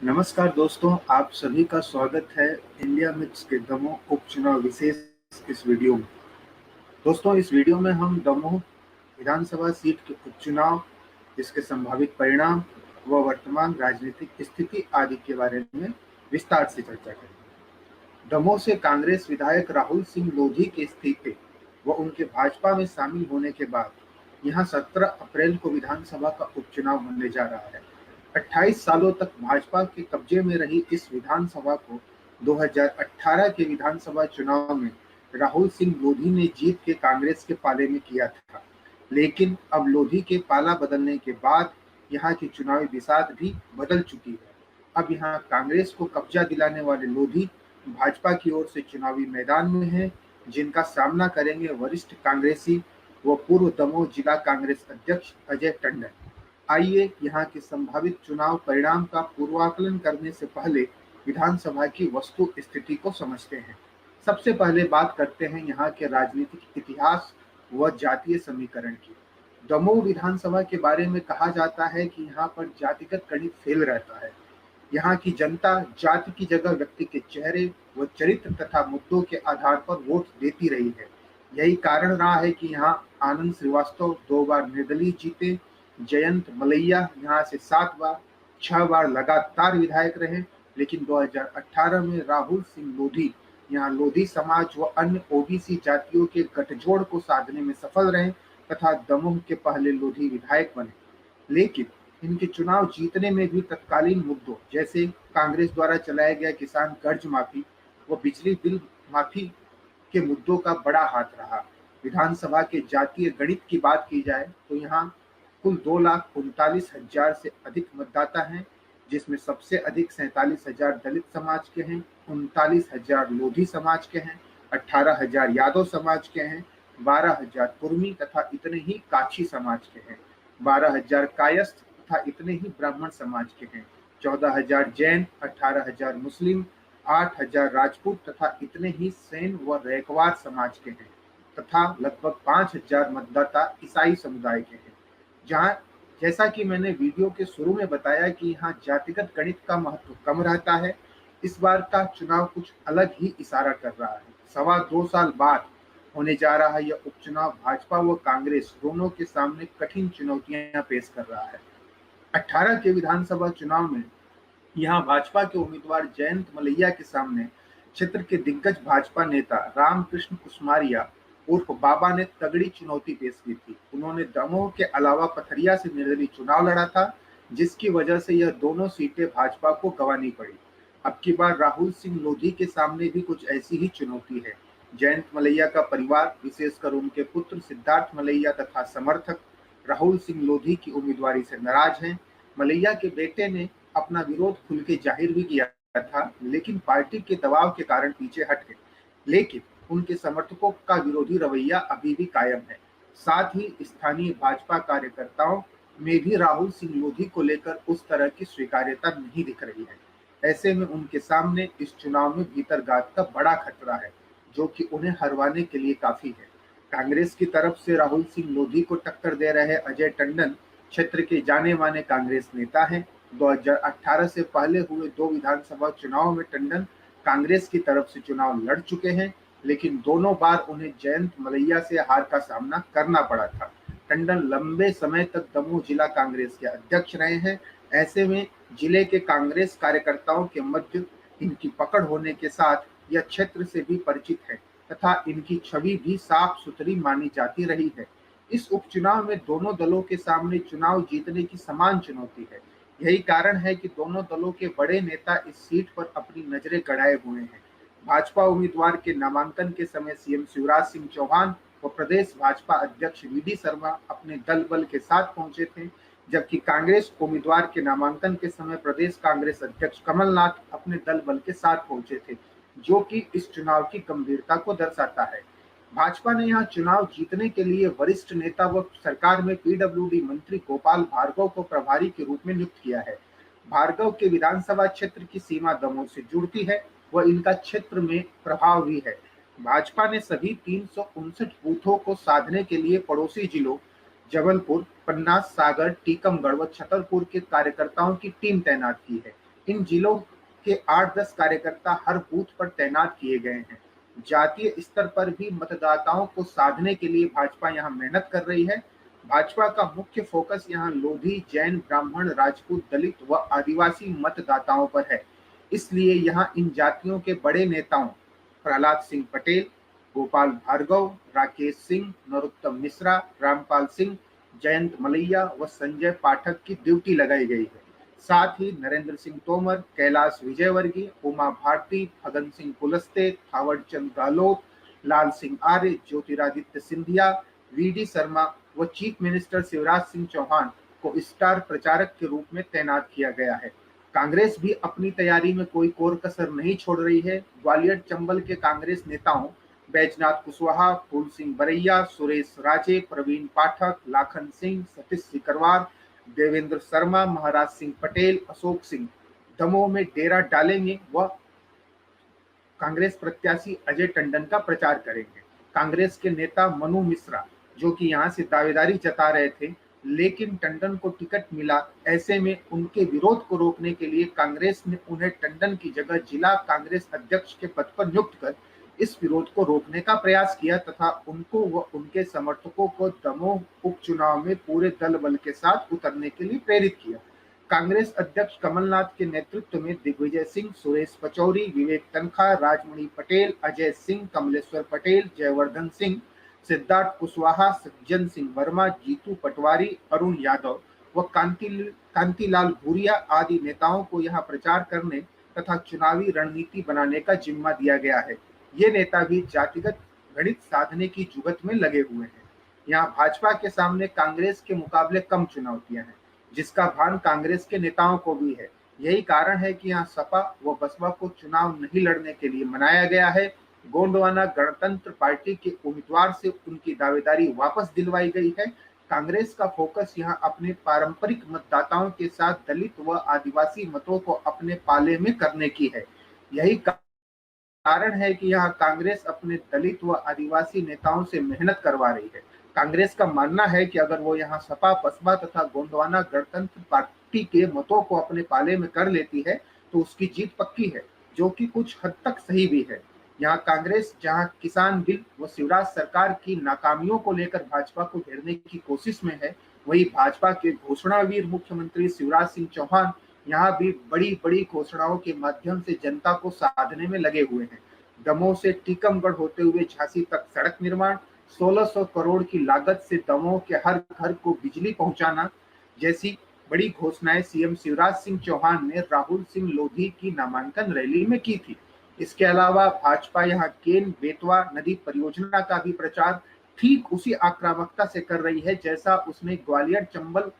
नमस्कार दोस्तों, आप सभी का स्वागत है इंडिया मिक्स के दमोह उपचुनाव विशेष इस वीडियो में। दोस्तों, इस वीडियो में हम दमोह विधानसभा सीट के उपचुनाव, इसके संभावित परिणाम व वर्तमान राजनीतिक स्थिति आदि के बारे में विस्तार से चर्चा करेंगे। दमोह से कांग्रेस विधायक राहुल सिंह लोधी के इस्तीफे व उनके भाजपा में शामिल होने के बाद यहां 17 अप्रैल को विधानसभा का उपचुनाव होने जा रहा है। 28 सालों तक भाजपा के कब्जे में रही इस विधानसभा को 2018 के विधानसभा चुनाव में राहुल सिंह लोधी ने जीत के कांग्रेस के पाले में किया था, लेकिन अब लोधी के पाला बदलने के बाद यहाँ की चुनावी बिसात भी बदल चुकी है। अब यहाँ कांग्रेस को कब्जा दिलाने वाले लोधी भाजपा की ओर से चुनावी मैदान में हैं, जिनका सामना करेंगे वरिष्ठ कांग्रेसी व पूर्व दमोह जिला कांग्रेस अध्यक्ष अजय टंडन। आइए यहाँ के संभावित चुनाव परिणाम का पूर्वाकलन करने से पहले विधानसभा की वस्तु स्थिति को समझते हैं। सबसे पहले बात करते हैं यहाँ के राजनीतिक इतिहास व जातीय समीकरण की। दमोह विधानसभा के बारे में कहा जाता है कि यहाँ पर जातिगत गणित फेल रहता है। यहाँ की जनता जाति की जगह व्यक्ति के चेहरे व चरित्र तथा मुद्दों के आधार पर वोट देती रही है। यही कारण रहा है कि यहाँ आनंद श्रीवास्तव 2 बार निर्दलीय जीते, जयंत मलैया यहाँ से 7 बार 6 बार लगातार विधायक रहे, लेकिन 2018 में राहुल सिंह लोधी यहाँ लोधी समाज व अन्य ओबीसी जातियों के गठजोड़ को साधने में सफल रहे तथा दमोह के पहले लोधी विधायक बने। लेकिन इनके चुनाव जीतने में भी तत्कालीन मुद्दों जैसे कांग्रेस द्वारा चलाया गया किसान कर्ज माफी व बिजली बिल माफी के मुद्दों का बड़ा हाथ रहा। विधानसभा के जातीय गणित की बात की जाए तो यहाँ कुल 2,39,000 से अधिक मतदाता हैं, जिसमें सबसे अधिक 47,000 दलित समाज के हैं, 39,000 लोधी समाज के हैं, 18,000 यादव समाज के हैं, 12,000 कुर्मी तथा इतने ही काछी समाज के हैं, 12,000 कायस्थ तथा इतने ही ब्राह्मण समाज के हैं, 14,000 जैन, 18,000 मुस्लिम, 8,000 राजपूत तथा इतने ही सेन व रैकवार समाज के हैं तथा लगभग 5,000 मतदाता ईसाई समुदाय के हैं। जहां जैसा कि मैंने वीडियो के शुरू में बताया कि यहाँ जातिगत गणित का महत्व कम रहता है, इस बार का चुनाव कुछ अलग ही इशारा कर रहा है। 2.25 साल बाद होने जा रहा यह उपचुनाव भाजपा व कांग्रेस दोनों के सामने कठिन चुनौतियां पेश कर रहा है। 18 के विधानसभा चुनाव में यहाँ भाजपा के उम्मीदवार जयंत मलैया के सामने क्षेत्र के दिग्गज भाजपा नेता रामकृष्ण कुसमारिया उर्फ बाबा ने तगड़ी चुनौती पेश की थी। उन्होंने दमोह के अलावा पथरिया से निर्दलीय चुनाव लड़ा था, जिसकी वजह से यह दोनों सीटें भाजपा को गंवानी पड़ी। अब की बार राहुल सिंह लोधी के सामने भी कुछ ऐसी ही चुनौती है। जयंत मलैया का परिवार, विशेषकर उनके पुत्र सिद्धार्थ मलैया तथा समर्थक राहुल सिंह लोधी की उम्मीदवारी से नाराज हैं। मलैया के बेटे ने अपना विरोध खुल के जाहिर भी किया था, लेकिन पार्टी के दबाव के कारण पीछे हट गए। लेकिन उनके समर्थकों का विरोधी रवैया अभी भी कायम है। साथ ही स्थानीय भाजपा कार्यकर्ताओं में भी राहुल सिंह लोधी को लेकर उस तरह की स्वीकार्यता नहीं दिख रही है। ऐसे में उनके सामने इस चुनाव में भीतरघात का बड़ा खतरा है, जो कि उन्हें हरवाने के लिए काफी है। कांग्रेस की तरफ से राहुल सिंह लोधी को टक्कर दे रहे अजय टंडन क्षेत्र के जाने माने कांग्रेस नेता हैं। 2018 से पहले हुए 2 विधानसभा चुनाव में टंडन कांग्रेस की तरफ से चुनाव लड़ चुके हैं, लेकिन दोनों बार उन्हें जयंत मलैया से हार का सामना करना पड़ा था। टंडन लंबे समय तक दमोह जिला कांग्रेस के अध्यक्ष रहे हैं। ऐसे में जिले के कांग्रेस कार्यकर्ताओं के मध्य इनकी पकड़ होने के साथ यह क्षेत्र से भी परिचित है तथा इनकी छवि भी साफ सुथरी मानी जाती रही है। इस उपचुनाव में दोनों दलों के सामने चुनाव जीतने की समान चुनौती है। यही कारण है कि दोनों दलों के बड़े नेता इस सीट पर अपनी नजरें गड़ाए हुए हैं। भाजपा उम्मीदवार के नामांकन के समय सीएम शिवराज सिंह चौहान व प्रदेश भाजपा अध्यक्ष वीडी शर्मा अपने दल बल के साथ पहुंचे थे, जबकि कांग्रेस उम्मीदवार के नामांकन के समय प्रदेश कांग्रेस अध्यक्ष कमलनाथ अपने दल बल के साथ पहुंचे थे, जो कि इस चुनाव की गंभीरता को दर्शाता है। भाजपा ने यहाँ चुनाव जीतने के लिए वरिष्ठ नेता व सरकार में पीडब्ल्यूडी मंत्री गोपाल भार्गव को प्रभारी के रूप में नियुक्त किया है। भार्गव के विधानसभा क्षेत्र की सीमा दमोह से जुड़ती है व इनका क्षेत्र में प्रभाव भी है। भाजपा ने सभी 359 बूथों को साधने के लिए पड़ोसी जिलों जबलपुर, पन्ना, सागर, टीकमगढ़ व छतरपुर के कार्यकर्ताओं की टीम तैनात की है। इन जिलों के 8-10 कार्यकर्ता हर बूथ पर तैनात किए गए हैं। जातीय स्तर पर भी मतदाताओं को साधने के लिए भाजपा यहाँ मेहनत कर रही है। भाजपा का मुख्य फोकस यहाँ लोधी, जैन, ब्राह्मण, राजपूत, दलित व आदिवासी मतदाताओं पर है। इसलिए यहाँ इन जातियों के बड़े नेताओं प्रहलाद सिंह पटेल, गोपाल भार्गव, राकेश सिंह, नरोत्तम मिश्रा, रामपाल सिंह, जयंत मलैया व संजय पाठक की ड्यूटी लगाई गई है। साथ ही नरेंद्र सिंह तोमर, कैलाश विजयवर्गीय, उमा भारती, फगन सिंह कुलस्ते, थावड़ चंद गहलोत, लाल सिंह आर्य, ज्योतिरादित्य सिंधिया, वीडी शर्मा व चीफ मिनिस्टर शिवराज सिंह चौहान को स्टार प्रचारक के रूप में तैनात किया गया है। कांग्रेस भी अपनी तैयारी में कोई कोर कसर नहीं छोड़ रही है। ग्वालियर चंबल के कांग्रेस नेताओं बैजनाथ कुशवाहा, फूल सिंह बरैया, सुरेश राजे, प्रवीण पाठक, लाखन सिंह, सतीश सिकरवार, देवेंद्र शर्मा, महाराज सिंह पटेल, अशोक सिंह दमोह में डेरा डालेंगे व कांग्रेस प्रत्याशी अजय टंडन का प्रचार करेंगे। कांग्रेस के नेता मनु मिश्रा जो कि यहाँ से दावेदारी जता रहे थे, लेकिन टंडन को टिकट मिला। ऐसे में उनके विरोध को रोकने के लिए कांग्रेस ने उन्हें टंडन की जगह जिला कांग्रेस अध्यक्ष के पद पर नियुक्त कर इस विरोध को रोकने का प्रयास किया तथा उनको व उनके समर्थकों को दमोह उपचुनाव में पूरे दल बल के साथ उतरने के लिए प्रेरित किया। कांग्रेस अध्यक्ष कमलनाथ के नेतृत्व में दिग्विजय सिंह, सुरेश पचौरी, विवेक तनखा, राजमणि पटेल, अजय सिंह, कमलेश्वर पटेल, जयवर्धन सिंह, सिद्धार्थ कुशवाहा, सज्जन सिंह वर्मा, जीतू पटवारी, अरुण यादव व कांतिलाल भूरिया आदि नेताओं को यहाँ प्रचार करने तथा चुनावी रणनीति बनाने का जिम्मा दिया गया है। ये नेता भी जातिगत गणित साधने की जुगत में लगे हुए हैं। यहाँ भाजपा के सामने कांग्रेस के मुकाबले कम चुनौतियां हैं, जिसका भान कांग्रेस के नेताओं को भी है। यही कारण है कि यहाँ सपा व बसपा को चुनाव नहीं लड़ने के लिए मनाया गया है। गोंडवाना गणतंत्र पार्टी के उम्मीदवार से उनकी दावेदारी वापस दिलवाई गई है। कांग्रेस का फोकस यहाँ अपने पारंपरिक मतदाताओं के साथ दलित व आदिवासी मतों को अपने पाले में करने की है। यही कारण है कि यहाँ कांग्रेस अपने दलित व आदिवासी नेताओं से मेहनत करवा रही है। कांग्रेस का मानना है कि अगर वो यहाँ सपा, बसपा तथा गोंडवाना गणतंत्र पार्टी के मतों को अपने पाले में कर लेती है तो उसकी जीत पक्की है, जो कि कुछ हद तक सही भी है। यहाँ कांग्रेस जहाँ किसान बिल व शिवराज सरकार की नाकामियों को लेकर भाजपा को घेरने की कोशिश में है, वही भाजपा के घोषणावीर मुख्यमंत्री शिवराज सिंह चौहान यहाँ भी बड़ी बड़ी घोषणाओं के माध्यम से जनता को साधने में लगे हुए हैं। दमोह से टीकमगढ़ होते हुए झांसी तक सड़क निर्माण, 1600 करोड़ की लागत से दमोह के हर घर को बिजली पहुंचाना जैसी बड़ी घोषणाएं सीएम शिवराज सिंह चौहान ने राहुल सिंह लोधी की नामांकन रैली में की थी। इसके अलावा भाजपा यहाँ केन बेतवा नदी परियोजना का भी प्रचार ठीक उसी आक्रामकता से कर रही है जैसा उसने ग्वालियर चंबल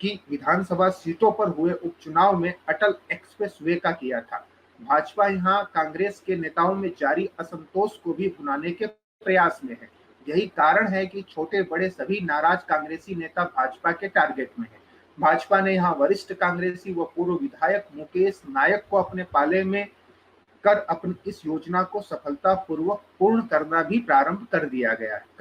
की विधानसभा सीटों पर हुए उपचुनाव में अटल एक्सप्रेस वे का किया था। भाजपा यहाँ कांग्रेस के नेताओं में जारी असंतोष को भी भुनाने के प्रयास में है। यही कारण है कि छोटे बड़े सभी नाराज कांग्रेसी नेता भाजपा के टारगेट में है। भाजपा ने यहाँ वरिष्ठ कांग्रेसी व पूर्व विधायक मुकेश नायक को अपने पाले में कर अपनी इस योजना को सफलतापूर्वक पूर्ण करना भी प्रारंभ कर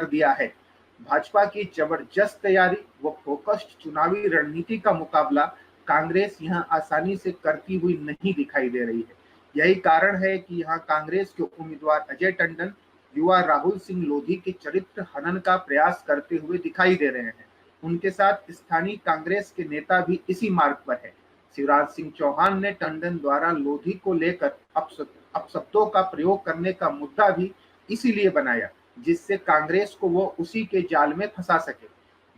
दिया है। भाजपा की जबरदस्त तैयारी व फोकस्ड चुनावी रणनीति का मुकाबला कांग्रेस यहाँ आसानी से करती हुई नहीं दिखाई दे रही है। यही कारण है कि यहाँ कांग्रेस के उम्मीदवार अजय टंडन युवा राहुल सिंह लोधी के चरित्र हनन का प्रयास करते हुए दिखाई दे रहे हैं। उनके साथ स्थानीय कांग्रेस के नेता भी इसी मार्ग पर है। शिवराज सिंह चौहान ने टंडन द्वारा लोधी को लेकर अपशब्दों का प्रयोग करने का मुद्दा भी इसीलिए बनाया जिससे कांग्रेस को वो उसी के जाल में फंसा सके।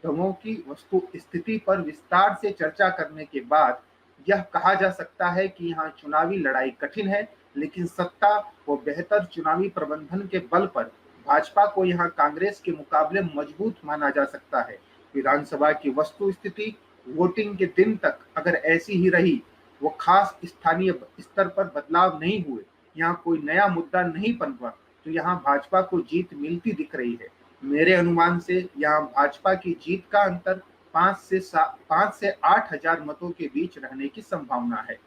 दमोह की वस्तु स्थिति पर विस्तार से चर्चा करने के बाद यह कहा जा सकता है कि यहाँ चुनावी लड़ाई कठिन है, लेकिन सत्ता व बेहतर चुनावी प्रबंधन के बल पर भाजपा को यहाँ कांग्रेस के मुकाबले मजबूत माना जा सकता है। विधानसभा की वस्तु स्थिति वोटिंग के दिन तक अगर ऐसी ही रही, वो खास स्थानीय स्तर पर बदलाव नहीं हुए, यहाँ कोई नया मुद्दा नहीं पनपा, तो यहाँ भाजपा को जीत मिलती दिख रही है। मेरे अनुमान से यहाँ भाजपा की जीत का अंतर 5 से 8 हजार मतों के बीच रहने की संभावना है।